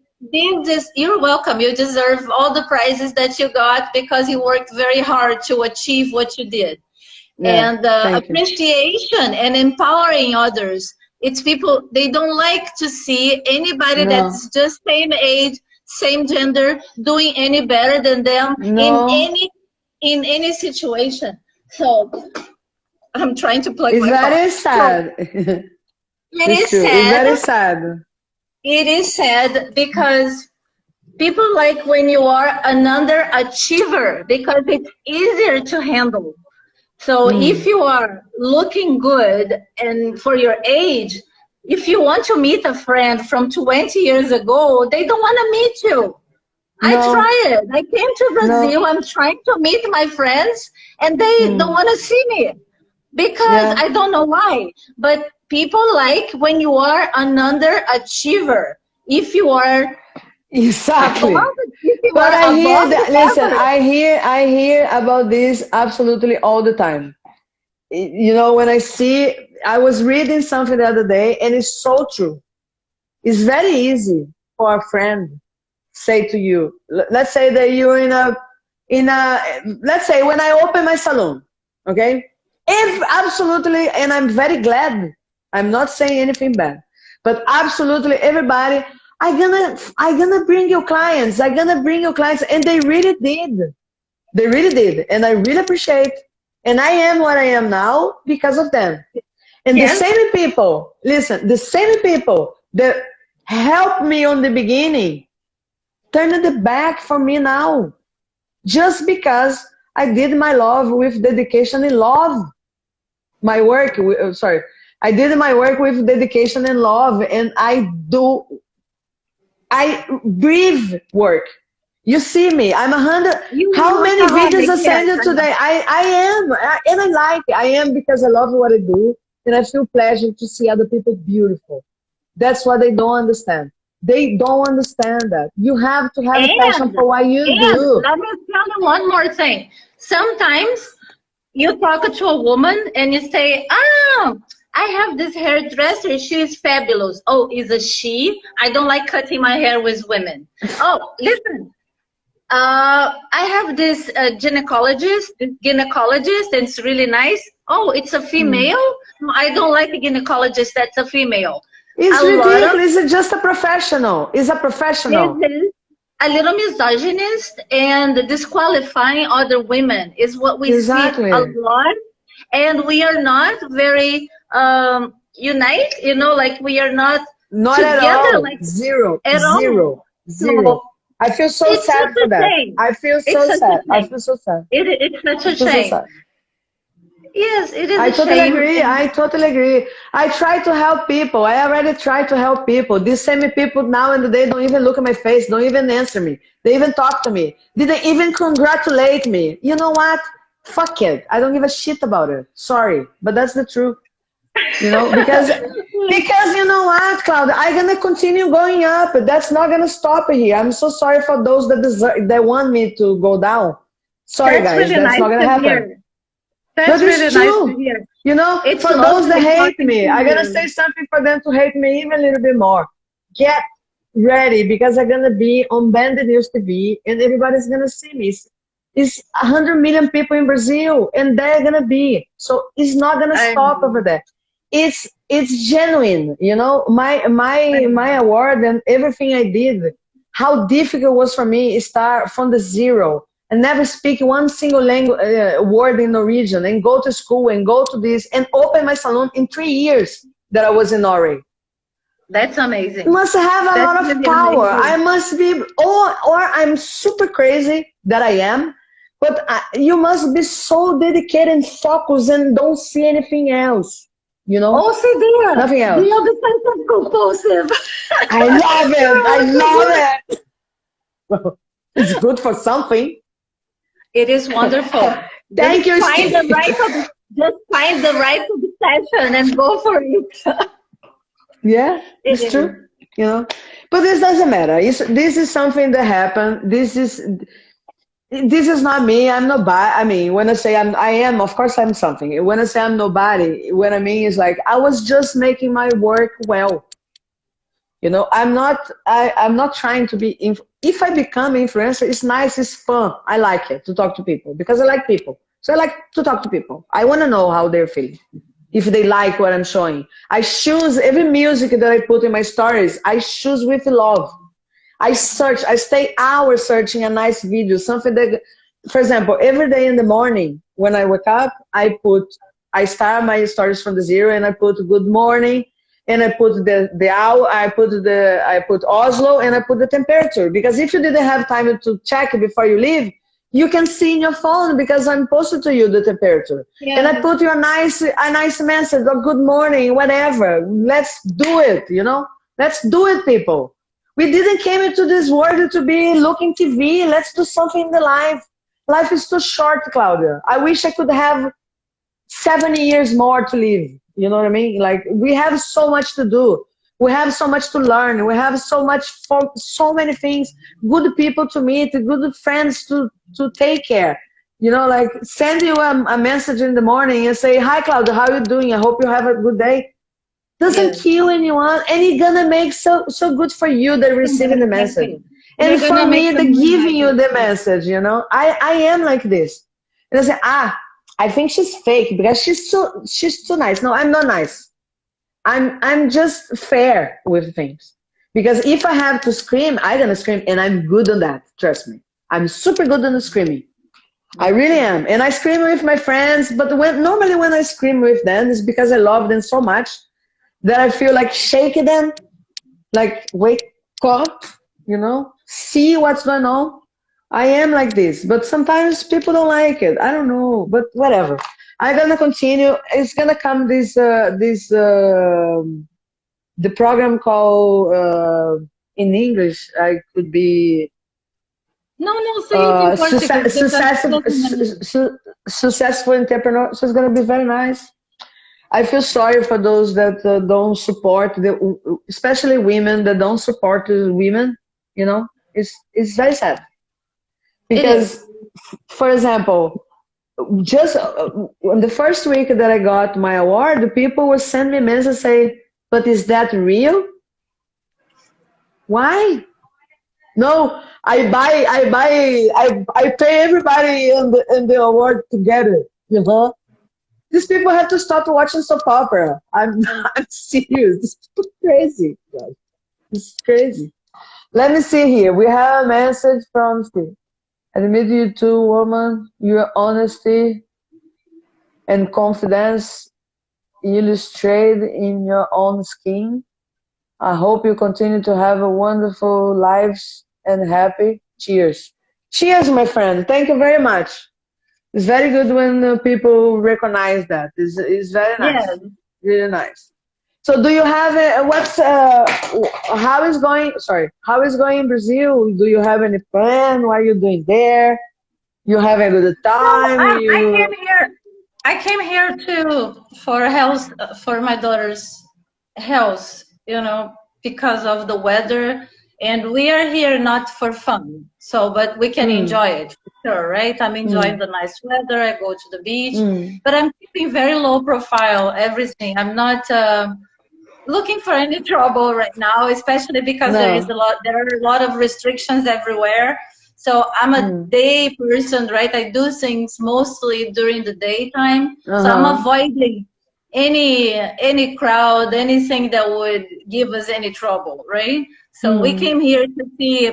you're welcome. You deserve all the prizes that you got because you worked very hard to achieve what you did, Yeah, and thank you. appreciation and empowering others. It's people, they don't like to see anybody No, that's just same age, same gender, doing any better than them no, in any situation. So I'm trying to plug it's my phone. very So sad. it It's is true. It's sad. very sad. It is sad because people like when you are an underachiever because it's easier to handle. So if Mm, you are looking good and for your age, if you want to meet a friend from 20 years ago, they don't want to meet you. I no, tried. I came to no. Brazil. I'm trying to meet my friends and they don't Mm, want to see me because yeah, I don't know why. But people like when you are an underachiever. If you are above, exactly. if you But are I hear above the that. Listen, average, I hear about this absolutely all the time. You know, when I was reading something the other day, and it's so true. It's very easy for a friend say to you, let's say that you're let's say when I open my salon, okay? If absolutely, and I'm very glad, I'm not saying anything bad, but absolutely everybody, I gonna bring you clients, and they really did. They really did, and I really appreciate. And I am what I am now because of them. And the yes, same people, listen, the same people that helped me on the beginning turned the back for me now, just because I did my love with dedication and love. My work, sorry, I did my work with dedication and love, and I breathe work. You see me. I'm 100. you are How many videos workaholic. I Yes, send you I know. today? I am. And I like it. I am because I love what I do. And I feel pleasure to see other people beautiful. That's what they don't understand. They don't understand that. You have to have a passion And for what you do. let me tell you one more thing. Sometimes you talk to a woman and you say, "Oh, I have this hairdresser. She is fabulous." Oh, is a she? I don't like cutting my hair with women. Oh, listen. I have this gynecologist, and it's really nice. Oh, it's a Mm. female? No, I don't like a gynecologist that's a female. It's A lot of ridiculous. It's just a professional. It's a professional. this is a little misogynist and disqualifying other women is what we see a Exactly. lot. And we are not very unite, like we are not Not at together all. like Zero. at all. Zero. Zero. So I feel so it's sad such for a that. shame. I feel It's so such a sad. I shame. feel so sad. It's such I a feel so shame. sad. Yes, it is I a totally shame. agree. I totally agree. I try to help people. I already try to help people. These same people now and they don't even look at my face, don't even answer me. They even talk to me. Didn't even congratulate me. You know what? Fuck it. I don't give a shit about it. Sorry, but that's the truth. Because you know what, Claudia, I'm gonna continue going up. That's not gonna stop here. I'm so sorry for those that want me to go down. Sorry, That's guys, really that's nice not gonna to happen. hear. That's But really it's nice to true. hear. It's For those that lovely hate talking me, to I'm gonna you. say something for them to hate me even a little bit more. Get ready because I'm gonna be on Bandit News TV and everybody's gonna see me. It's 100 million people in Brazil and they're gonna be. So it's not gonna I stop over know. there. It's genuine, my I award and everything I did, how difficult it was for me to start from the zero and never speak one single language word in Norwegian and go to school and go to this and open my salon in 3 years that I was in Norway. That's You amazing. must have a That's lot of really power. I amazing. must be, or I'm super crazy that I am, but you must be so dedicated and focused and don't see anything else, Also, dear, nothing the else. obsessive compulsive. I love it. I You're also good. love it. It's good for something. It is wonderful. Thank you, Steve. Just find the right obsession and go for it. Yeah, It it's is. true. You know, but this doesn't matter. This is something that happened. This is not me. I'm nobody. I mean, when I say I am, of course I'm something. When I say I'm nobody, what I mean is like I was just making my work well. I'm not trying to be. If I become influencer, it's nice, it's fun. I like it to talk to people because I like people. So I like to talk to people. I want to know how they're feeling, if they like what I'm showing. I choose every music that I put in my stories. I choose with love. I search. I stay hours searching a nice video, something that, for example, every day in the morning when I wake up, I start my stories from the zero, and I put good morning, and I put the hour, I put Oslo, and I put the temperature. Because if you didn't have time to check before you leave, you can see in your phone because I'm posted to you the temperature. And I Yes. put you a nice message or good morning, whatever. Let's do it. Let's do it, people. We didn't came into this world to be looking TV. Let's do something in the life. Life is too short, Claudia. I wish I could have 70 years more to live. You know what I mean? Like we have so much to do. We have so much to learn. We have so many things. Good people to meet, good friends to take care. Like send you a message in the morning and say, "Hi, Claudia, how are you doing? I hope you have a good day." Doesn't Yes. kill anyone, and it's gonna make so good for you the receiving the message, Exactly. You're and for gonna make me the someone giving you happy. the message. I am like this, and I say, I think she's fake because she's too nice. No, I'm not nice. I'm just fair with things, because if I have to scream, I'm gonna scream, and I'm good on that. Trust me, I'm super good on the screaming. I really am, and I scream with my friends. But normally when I scream with them, it's because I love them so much that I feel like shaking them, like wake up, see what's going on. I am like this, but sometimes people don't like it. I don't know, but whatever. I'm gonna continue. It's gonna come the program called in English. I could be No, no, say it in Portuguese. successful entrepreneur. So it's gonna be very nice. I feel sorry for those that don't support especially women that don't support the women. You know, it's very sad It is. because, for example, just on the first week that I got my award, the people were sending me messages say, "But is that real? Why? No, I pay everybody in the award together. You know, these people have to stop watching soap opera. I'm serious. It's crazy. Guys. It's crazy. Let me see here. We have a message from Steve. Admit you two woman, your honesty and confidence illustrate in your own skin. I hope you continue to have a wonderful lives and happy. Cheers. Cheers, my friend. Thank you very much. It's very good when people recognize that. It's very nice. Yeah. Really nice. So do you have how is going, sorry, how is going in Brazil? Do you have any plan? What are you doing there? You have a good Well, time? I You, came here. I came here to for health for my daughter's health. Because of the weather, and we are here not for fun. So, but we can mm, enjoy it for sure, right? I'm enjoying mm, the nice weather. I go to the beach, mm, but I'm keeping very low profile. Everything. I'm not. Looking for any trouble right now, especially because no. there are a lot of restrictions everywhere. So I'm a Mm, day person, right? I do things mostly during the daytime. So I'm uh-huh. avoiding any crowd, anything that would give us any trouble, right? So we Mm, came here to see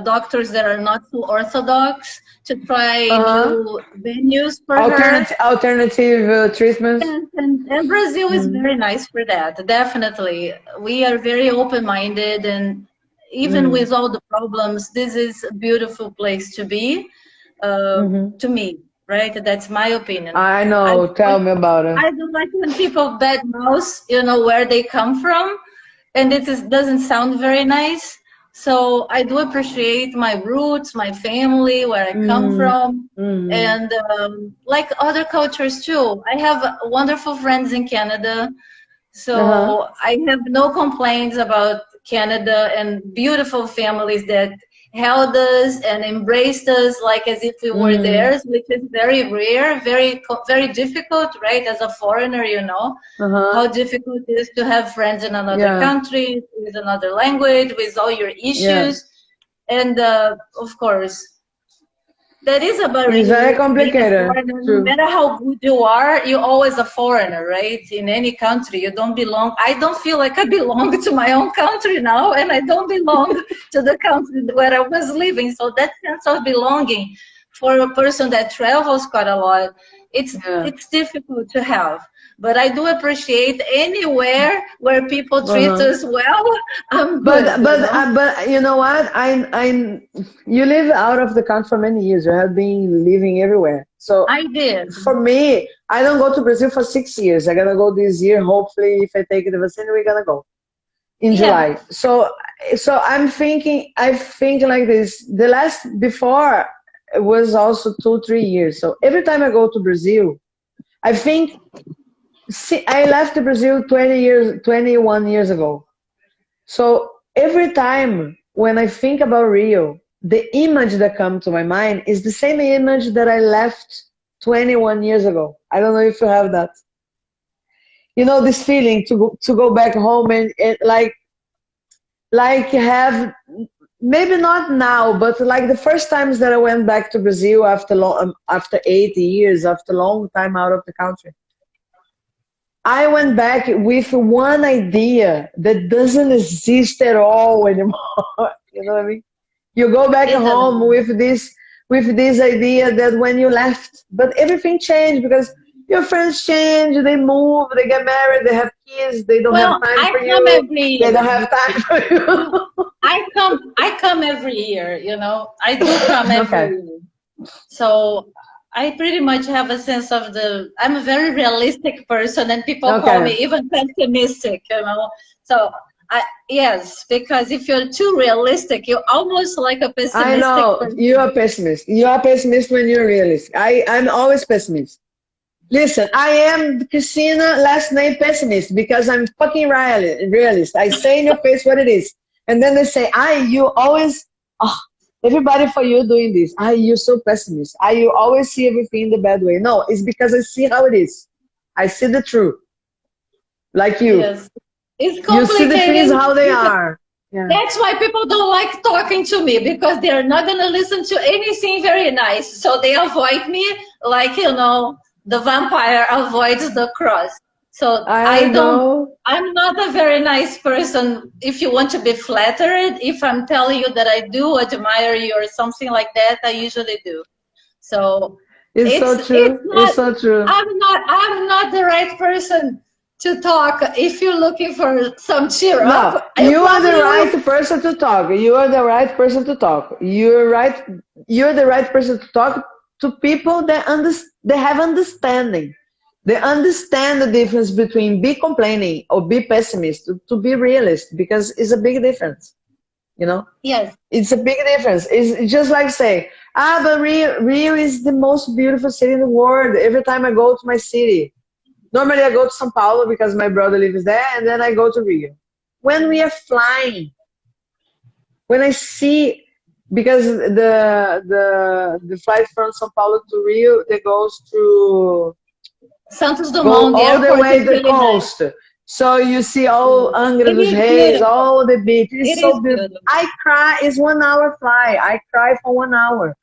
doctors that are not so orthodox, to try uh-huh. new venues for her. Alternative treatments. Yes, and Brazil is Mm, very nice for that. Definitely. We are very open-minded, and even mm, with all the problems, this is a beautiful place to be, mm-hmm. to me, right? That's my opinion. I I know. don't Tell like, me about it. I don't like when people badmouth, where they come from, and doesn't sound very nice. So I do appreciate my roots, my family, where I come Mm, from, mm, and like other cultures too. I have wonderful friends in Canada, uh-huh. so I have no complaints about Canada, and beautiful families that held us and embraced us like as if we were Mm, theirs, which is very rare, very difficult, right? As a foreigner, uh-huh. how difficult it is to have friends in another Yeah, country, with another language, with all your yeah. issues. And of course, that is a It's barrier very to being a complicated. foreigner. No True. matter how good you are, you're always a foreigner, right? In any country, you don't belong. I don't feel like I belong to my own country now, and I don't belong to the country where I was living. So that sense of belonging for a person that travels quite a lot, Yeah. it's difficult to have. But I do appreciate anywhere where people treat Uh-huh. us well. I'm good, But you know what? You live out of the country for many years. You have been living everywhere. So I did. for me, I don't go to Brazil for 6 years. I'm gonna go this year. Hopefully, if I take the vaccine, we're gonna go in Yeah. July. So I'm thinking. I think like this. The last before it was also 2 3 years. So every time I go to Brazil, I think. See, I left Brazil 21 years ago. So every time when I think about Rio, the image that comes to my mind is the same image that I left 21 years ago. I don't know if you have that. You know this feeling to go back home and like have maybe not now, but like the first times that I went back to Brazil after 8 years, after a long time out of the country. I went back with one idea that doesn't exist at all anymore. You know what I mean? You go back It home does. with this idea that when you left, but everything changed because your friends change, they move, they get married, they have kids, they don't have Well, time I for come you, every they year. don't have time for No, you. I come every year, I do come every Okay, year. So I pretty much have a sense of I'm a very realistic person, and people call me okay. even pessimistic. So yes, because if you're too realistic, you're almost like a I pessimistic know you person. are pessimist. You are pessimist when you're realist. I'm always pessimist. Listen, I am Cristina, last name pessimist, because I'm fucking realist. I say in your face what it is. And then they say, you always, oh, everybody for you doing this. You so pessimist. You always see everything in the bad way. No, it's because I see how it is. I see the truth. Like you. Yes. It's You see the things complicated. how they are. Yeah. That's why people don't like talking to me, because they are not going to listen to anything very nice. So they avoid me like, the vampire avoids the cross. So I know. I'm not a very nice person. If you want to be flattered, if I'm telling you that I do admire you or something like that, I usually do. So It's so true. It's so true. I'm not the right person to talk. If you're looking for some cheer up, you are the right person to talk. You are the right person to talk. You're the right person to talk to people that they have understanding. They understand the difference between be complaining or be pessimist to be realist, because it's a big difference. Yes, it's a big difference. It's just like say, but Rio is the most beautiful city in the world. Every time I go to my city, normally I go to São Paulo because my brother lives there, and then I go to Rio. When we are flying, when I see, because the flight from São Paulo to Rio, that goes to Santos go Dumont, all the way is the really coast. nice. So you see all Angra It dos is Reis, beautiful. all the beach. It's It so is beautiful. beautiful. I cry. It's 1 hour fly. I cry for 1 hour.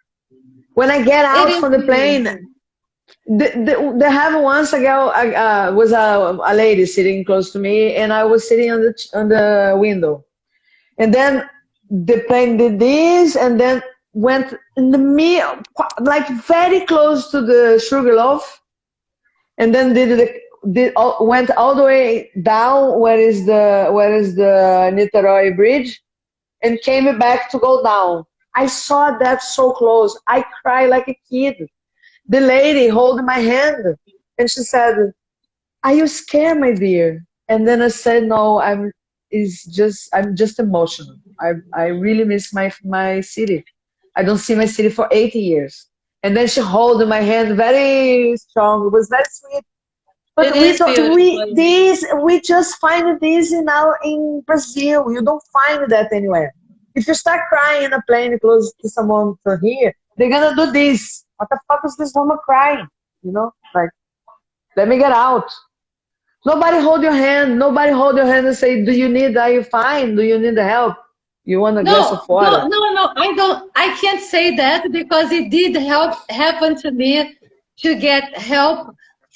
When I get out from the plane, they have once ago was a lady sitting close to me, and I was sitting on the window, and then the plane did this, and then went in the middle, like very close to the Sugarloaf, and then went all the way down where is the Niterói bridge, and came back to go down. I saw that so close. I cried like a kid. The lady holding my hand, and she said, "Are you scared, my dear?" And then I said, "No, I'm just emotional. I really miss my city. I don't see my city for 80 years." And then she held my hand very strong. It was very sweet. But It is beautiful. we just find this in Brazil. You don't find that anywhere. If you start crying in a plane close to someone from here, they're gonna do this. What the fuck is this woman crying? Like, let me get out. Nobody hold your hand. Nobody hold your hand and say, are you fine? Do you need help? You want a glass of No, water? no, I don't. I can't say that, because it did happen to me to get help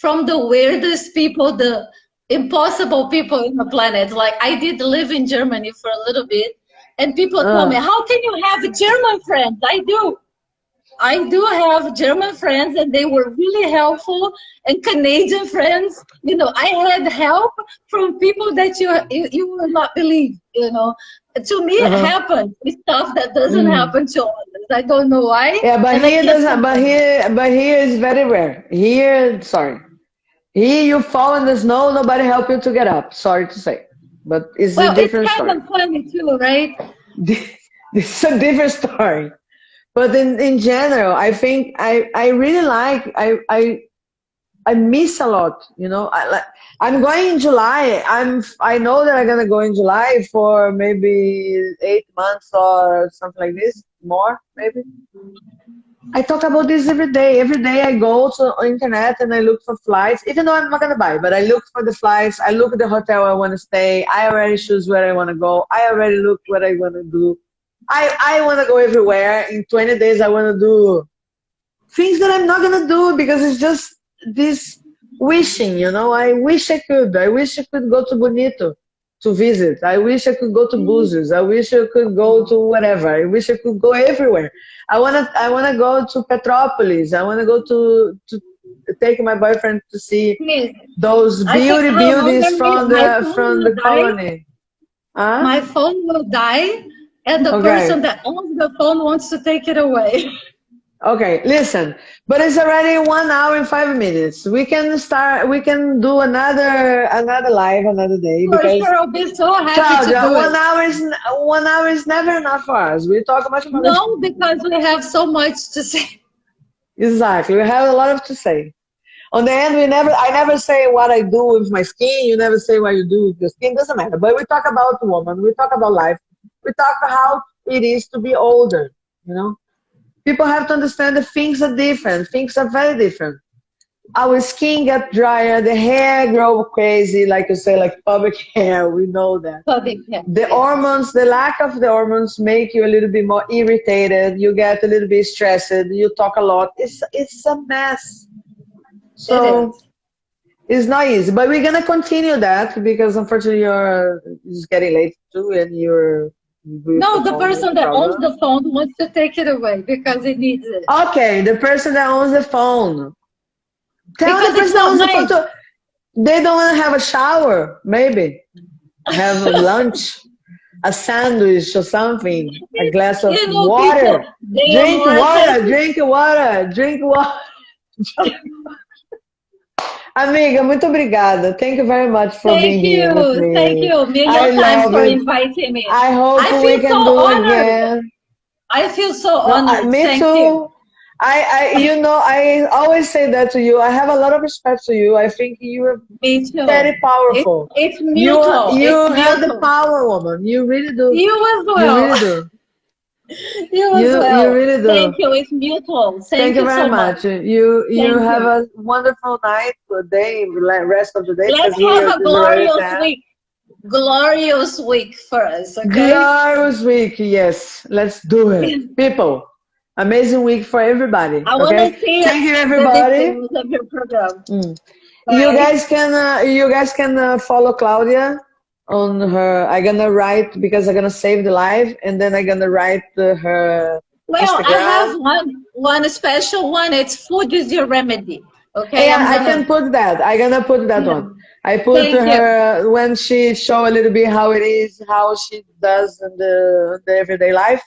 from the weirdest people, the impossible people in the planet. Like, I did live in Germany for a little bit, and people told me, "How can you have German friends?" I do have German friends, and they were really helpful, and Canadian friends. I had help from people that you will not believe. To me, it happened. It's stuff that doesn't happen to others. I don't know why. Yeah, but and I here can't doesn't. But here is very rare. Here, sorry. Here you fall in the snow, nobody help you to get up. Sorry to say, but it's a Well, it's different kind story. of funny too, right? It's a different story. But in general, I think I really like I miss a lot. I'm going in July. I know that I'm gonna go in July for maybe 8 months or something like this, more maybe. I talk about this every day. Every day I go to internet and I look for flights, even though I'm not gonna buy, but I look for the flights. I look at the hotel I want to stay. I already choose where I want to go. I already look what I want to do. I want to go everywhere. In 20 days, I want to do things that I'm not gonna do because it's just this wishing. I wish I could. I wish I could go to Bonito to visit. I wish I could go to Búzios. I wish I could go to whatever. I wish I could go everywhere. I wanna go to Petropolis. I wanna go to take my boyfriend to see Please. those I think beauties from my phone from will the die. colony. Huh? My phone will die, and the Okay. person that owns the phone wants to take it away. Okay, listen, but it's already 1 hour and 5 minutes. We can start. We can do another live another day For because sure, I'll be so happy to Claudia, do it. 1 hour is never enough for us. We talk much more. No, because we have so much to say. Exactly, we have a lot of to say. On the end, I never say what I do with my skin. You never say what you do with your skin. Doesn't matter. But we talk about woman. We talk about life. We talk about how it is to be older. You know, people have to understand that things are different. Things are very different. Our skin get drier, the hair grow crazy, like you say, like pubic hair. We know that. The hormones, the lack of the hormones, make you a little bit more irritated. You get a little bit stressed. You talk a lot. It's a mess. So it's not easy, but we're gonna continue that because unfortunately it's getting late too, and you're. No, the person that owns the phone wants to take it away because he needs it. Okay, the person that owns the phone. Tell Because the person it's that not owns the nice. phone to, they don't want to have a shower, maybe. Have a lunch, a sandwich or something, a glass of water. People, Drink water, drink water, drink water. Amiga, muito obrigada. Thank you very much for being here with me. Thank you. Million times for inviting me. I hope we can do it again. I feel so honored. Me Thank too. you. I always say that to you. I have a lot of respect to you. I think you are very powerful. It's mutual. You have the power, woman. You really do. You as well. You really do. You really do. Thank you. It's mutual. Thank you very so much. You have a wonderful night, day, rest of the day. Let's have a glorious week. Glorious week for us, okay? Glorious week, yes. Let's do it. People, amazing week for everybody. I want to see Thank you, everybody. Of your program. You guys can follow Claudia on her. I'm gonna write because I'm gonna save the live, and then I'm gonna write her Instagram. I have one special one. It's food is your remedy. Okay. Yeah, I can put that. I'm gonna put that one. I put her when she show a little bit how it is, how she does in the everyday life.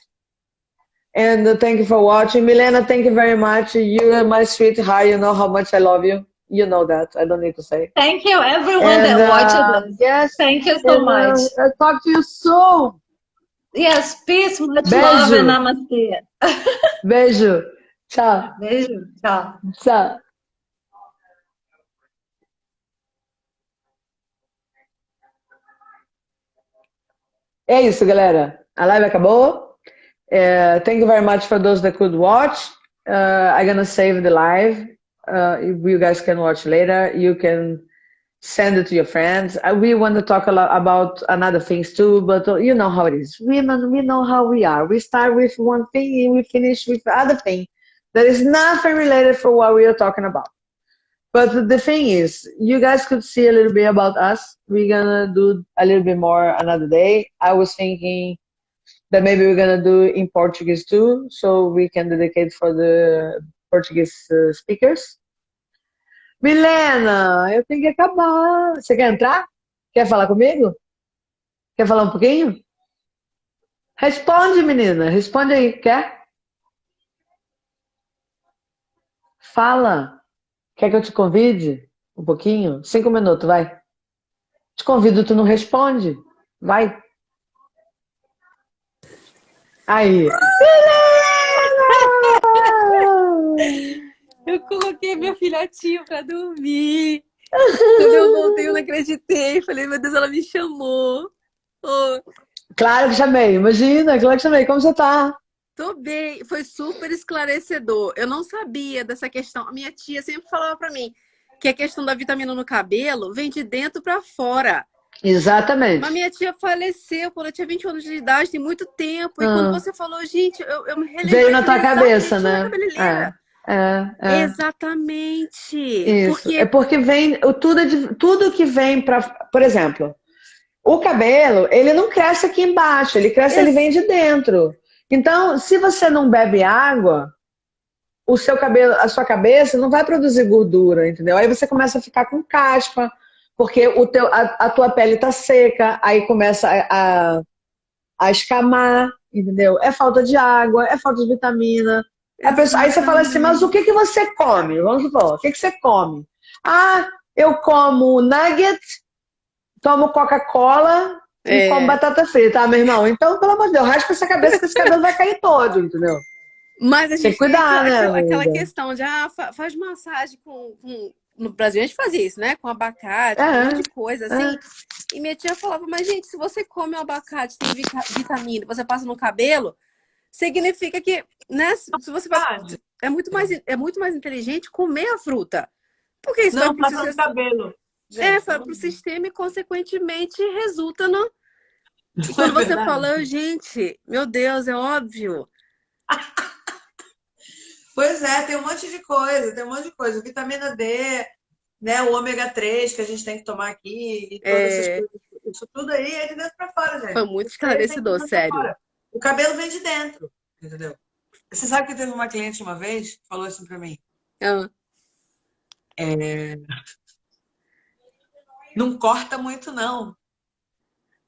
And thank you for watching. Milena, thank you very much. You are my sweetheart. You know how much I love you. You know that. I don't need to say. Thank you, everyone that watched this. Yes. Thank you so much. I'll talk to you soon. Yes, peace, much love, and namaste. Beijo. Tchau. Beijo. Tchau. Tchau. É isso, galera. A live acabou. Thank you very much for those that could watch. I'm gonna save the live. You guys can watch later. You can send it to your friends. We want to talk a lot about another things too, but you know how it is. We know how we are. We start with one thing and we finish with the other thing that is nothing related for what we are talking about. But the thing is, you guys could see a little bit about us. We're gonna do a little bit more another day. I was thinking that maybe we're gonna do in Portuguese too, so we can dedicate for the Portuguese speakers. Milena, eu tenho que acabar. Você quer entrar? Quer falar comigo? Quer falar um pouquinho? Responde, menina. Responde aí. Quer? Fala. Quer que eu te convide um pouquinho? 5 minutos, vai. Te convido, tu não responde. Vai. Aí. Eu coloquei meu filhotinho pra dormir. Quando eu voltei, eu não acreditei. Falei, meu Deus, ela me chamou. Oh. Claro que chamei. Imagina, claro que chamei. Como você tá? Tô bem. Foi super esclarecedor. Eu não sabia dessa questão. A minha tia sempre falava pra mim que a questão da vitamina no cabelo vem de dentro pra fora. Exatamente. Mas minha tia faleceu quando eu tinha 20 anos de idade, tem muito tempo. E quando você falou, gente, eu me relembrei. Veio na tua cabeça, né? Exatamente. Isso. Porque vem tudo que vem para, por exemplo, o cabelo, ele não cresce aqui embaixo, ele vem de dentro. Então, se você não bebe água, o seu cabelo, a sua cabeça não vai produzir gordura, entendeu? Aí você começa a ficar com caspa, porque a tua pele tá seca, aí começa a escamar, entendeu? É falta de água, é falta de vitamina. Aí você fala assim, mas o que você come? Vamos supor, o que você come? Ah, eu como nugget, tomo Coca-Cola e como batata frita. Ah, meu irmão, então, pelo amor de Deus, raspa essa cabeça que esse cabelo vai cair todo, entendeu? Mas a gente tem que cuidar, tem né? Aquela questão de, faz massagem com no Brasil a gente fazia isso, né? Com abacate, com um monte Aham, de coisa aham. assim. E minha tia falava, mas gente, se você come o abacate, tem vitamina, você passa no cabelo, significa que, né? Se você vai, Verdade. é muito mais inteligente comer a fruta. Porque isso vai Não, pro passa no cabelo. Gente, vai pelo pro amor de sistema e, consequentemente, resulta no. E Deus. Não é quando você verdade? fala, gente, meu Deus, é óbvio. Pois é, tem um monte de coisa, tem um monte de coisa. Vitamina D, né? O ômega 3 que a gente tem que tomar aqui e todas essas É, coisas. Isso tudo aí é de dentro para fora, foi gente. muito Isso aí vem de esclarecedor, dentro para sério. fora. O cabelo vem de dentro, entendeu? Você sabe que teve uma cliente uma vez que falou assim para mim: Ah, não corta muito, não,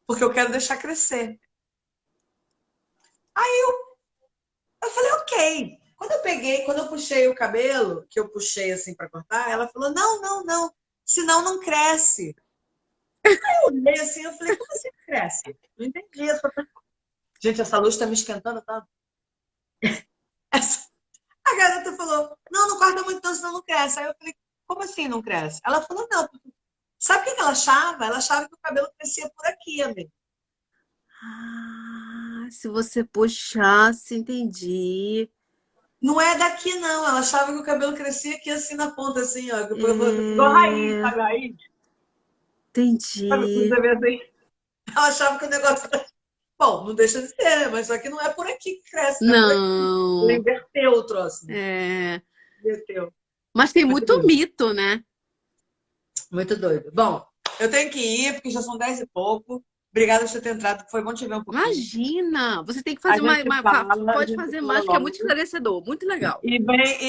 porque eu quero deixar crescer. Eu falei, ok. Quando eu puxei o cabelo, que eu puxei assim para cortar, ela falou: não, não, não, senão não cresce. Eu olhei assim, eu falei, como assim não cresce? Não entendi. Gente, essa luz está me esquentando, tá? Essa- A garota falou, não, não corta muito, não, senão não cresce. Aí eu falei, como assim não cresce? Ela falou, não. Sabe o que ela achava? Ela achava que o cabelo crescia por aqui, amiga. se você puxasse, entendi. Não é daqui, não. Ela achava que o cabelo crescia aqui assim na ponta, assim, ó. Igual raiz, É, sabe? Raiz. Sabe quando entendi. você vê assim? Ela achava que o negócio. Bom, não deixa de ser, mas só que não é por aqui que cresce, não é por aqui. Ela Não. inverteu o troço. É, Inverteu. mas tem Muito muito doido. mito, né? Muito doido. Bom, eu tenho que ir, porque já são 10 e pouco. Obrigada por você ter entrado. Foi bom te ver um pouquinho. Imagina! Você tem que A fazer gente fala, a pode gente fazer fala mais, porque é muito logo. esclarecedor, muito legal. E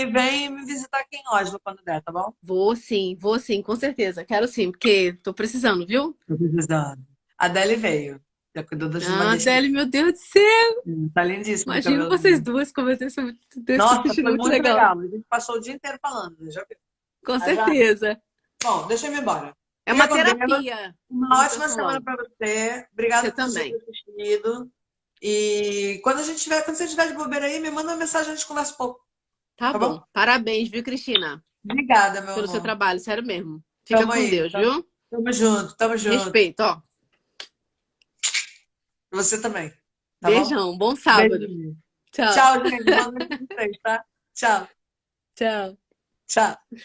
vem me visitar aqui em Oslo quando der, tá bom? Vou sim, com certeza. Quero sim, porque tô precisando, viu? Tô precisando. A Adele veio. Já cuidou das Ah, madeixas. Adele, meu Deus do céu! Tá lindíssimo o Imagino cabelo vocês dela. duas conversando desse Nossa, Cristina, foi muito muito legal. legal. A gente passou o dia inteiro falando, né? Já viu? Com Ah, já? certeza. Bom, deixa eu ir embora. É uma Fica com Deus. terapia, Uma como ótima pessoa semana falando. para você. Você Obrigada por você ter também. assistido. E quando você estiver de bobeira aí, me manda uma mensagem, a gente conversa um pouco, Tá tá bom? bom. Parabéns, viu, Cristina? Obrigada, meu Pelo seu amor. trabalho, sério mesmo. Fica Tamo com aí. Deus, viu? Tamo junto, tamo junto. Respeito, ó. Você também, tá bom? Beijão, bom sábado. Beijinho. Tchau. Tchau, gente. Boa noite pra vocês, tá? Tchau. Tchau. Tchau.